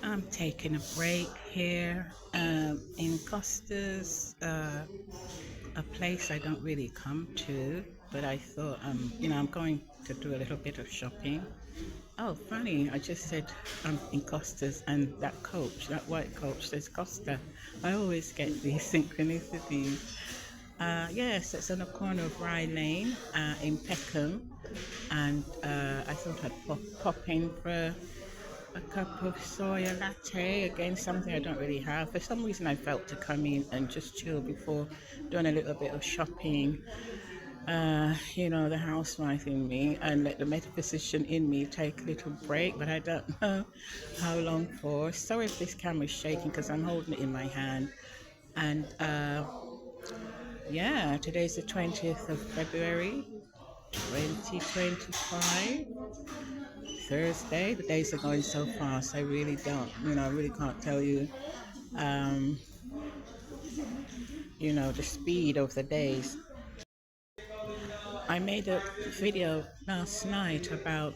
I'm taking a break here in Costas, a place I don't really come to, but I thought, I'm going to do a little bit of shopping. Oh, funny, I just said I'm in Costas and that coach, that white coach says Costa. I always get these synchronicities. Yes, it's on the corner of Rye Lane in Peckham, and I thought I'd pop in for a cup of soya latte. Again, something I don't really have. For some reason, I felt to come in and just chill before doing a little bit of shopping. The housewife in me and let the metaphysician in me take a little break, but I don't know how long for. Sorry if this camera's shaking because I'm holding it in my hand. And yeah, today's the 20th of February, 2025. Thursday. The days are going so fast. I really don't, I really can't tell you, um, the speed of the days. I made a video last night about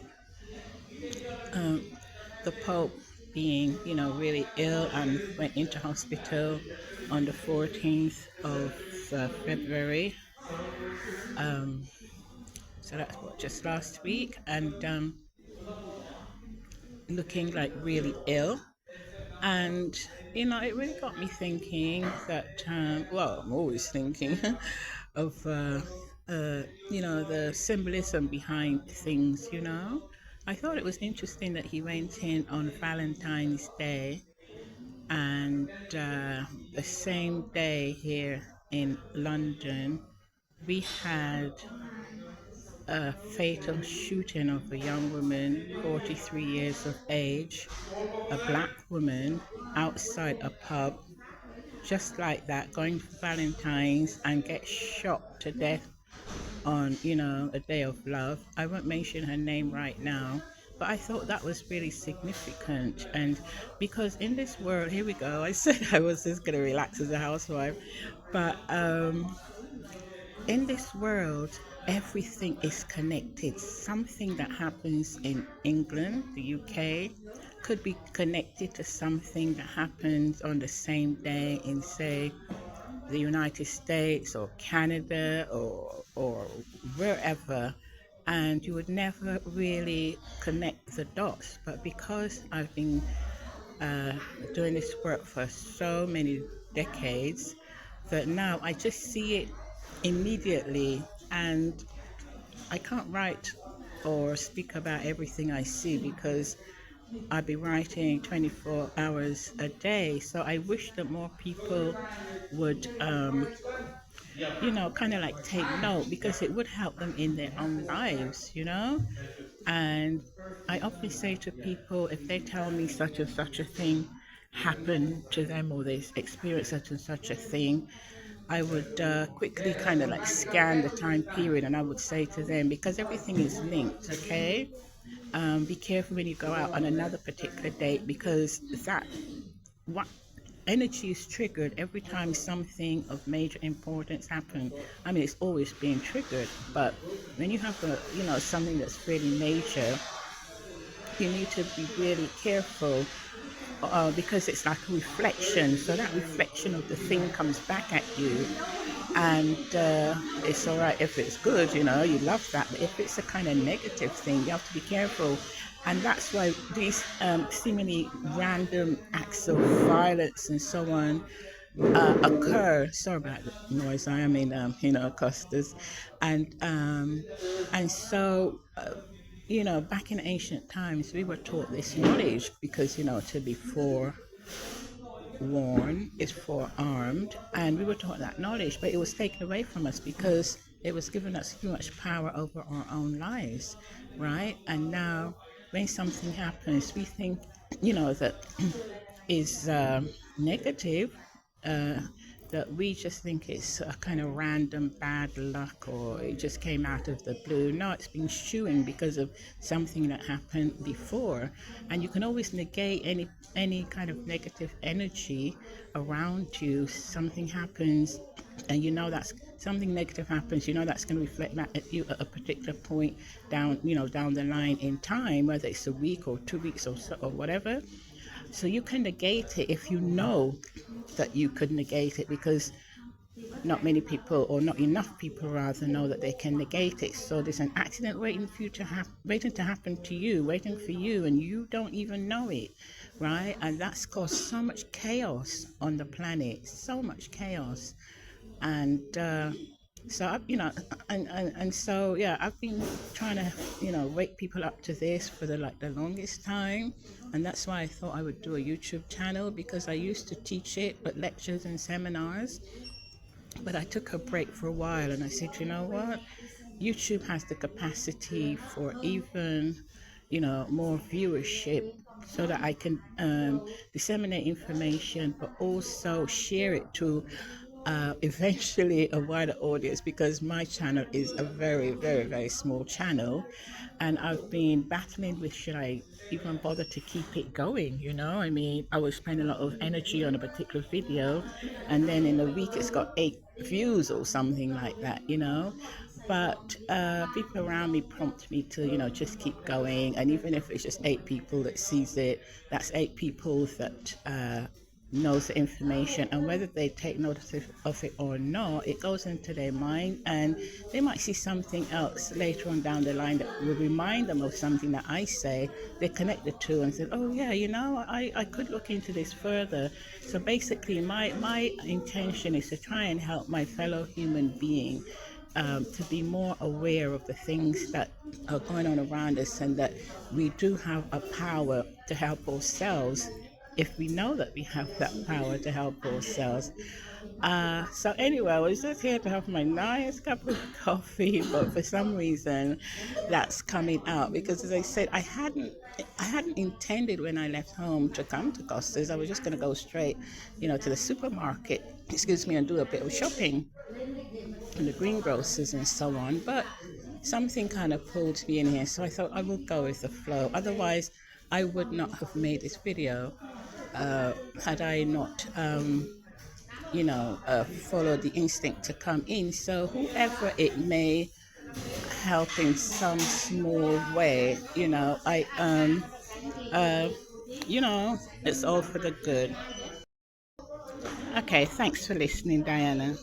the Pope being, really ill and went into hospital on the 14th of February. So that's what, just last week, and looking like really ill. And, it really got me thinking that, I'm always thinking of, the symbolism behind things. I thought it was interesting that he went in on Valentine's Day, and the same day here in London, we had a fatal shooting of a young woman, 43 years of age, a black woman, outside a pub, just like that, going for Valentine's and get shot to death on, a day of love. I won't mention her name right now, but I thought that was really significant. And because in this world, here we go, I said I was just going to relax as a housewife, but in this world, everything is connected. Something that happens in England, the UK, could be connected to something that happens on the same day in, say, the United States or Canada or wherever, and you would never really connect the dots. But because I've been uh, doing this work for so many decades, that now I just see it immediately, and I can't write or speak about everything I see because I'd be writing 24 hours a day. So I wish that more people would, kind of like take note, because it would help them in their own lives. And I often say to people, if they tell me such and such a thing happened to them, or they experience such and such a thing, I would quickly kind of like scan the time period, and I would say to them, because everything is linked, okay? Be careful when you go out on another particular date, because that what energy is triggered every time something of major importance happens. I mean, it's always being triggered, but when you have something that's really major, you need to be really careful, because it's like a reflection. So that reflection of the thing comes back at you, and it's all right if it's good, you love that. But if it's a kind of negative thing, you have to be careful. And that's why these seemingly random acts of violence and so on occur. Sorry about the noise. I am in, Costas, and so. Back in ancient times, we were taught this knowledge because, to be forewarned is forearmed, and we were taught that knowledge, but it was taken away from us because it was given us too much power over our own lives, right? And now, when something happens, we think, that is negative, uh, that we just think it's a kind of random bad luck, or it just came out of the blue. No, it's been stewing because of something that happened before, and you can always negate any kind of negative energy around you. Something happens, and that's something negative happens. That's going to reflect back at you at a particular point down the line in time, whether it's a week or 2 weeks or so, or whatever. So you can negate it if you know that you could negate it, because not many people, or not enough people rather, know that they can negate it. So there's an accident waiting for you to waiting to happen to you, waiting for you, and you don't even know it, right? And that's caused so much chaos on the planet, so much chaos. And so and so yeah, I've been trying to wake people up to this for the longest time, and that's why I thought I would do a YouTube channel, because I used to teach it at lectures and seminars, but I took a break for a while, and I said, you know what? YouTube has the capacity for even, more viewership, so that I can disseminate information, but also share it to eventually a wider audience, because my channel is a very, very, very small channel, and I've been battling with, should I even bother to keep it going? I mean, I would spend a lot of energy on a particular video, and then in a week it's got 8 views or something like that. But people around me prompt me to, just keep going. And even if it's just 8 people that sees it, that's 8 people that knows the information, and whether they take notice of it or not, it goes into their mind, and they might see something else later on down the line that will remind them of something that I say. They connect the two and say, oh yeah, I could look into this further. So basically my intention is to try and help my fellow human being to be more aware of the things that are going on around us, and that we do have a power to help ourselves if we know that we have that power to help ourselves. So anyway, I was just here to have my nice cup of coffee, but for some reason, that's coming out, because, as I said, I hadn't intended when I left home to come to Costas. I was just going to go straight, to the supermarket, excuse me, and do a bit of shopping and the greengrocers and so on. But something kind of pulled me in here, so I thought I will go with the flow. Otherwise, I would not have made this video had I not, followed the instinct to come in. So whoever it may help in some small way, uh, it's all for the good. Okay, thanks for listening, Diana.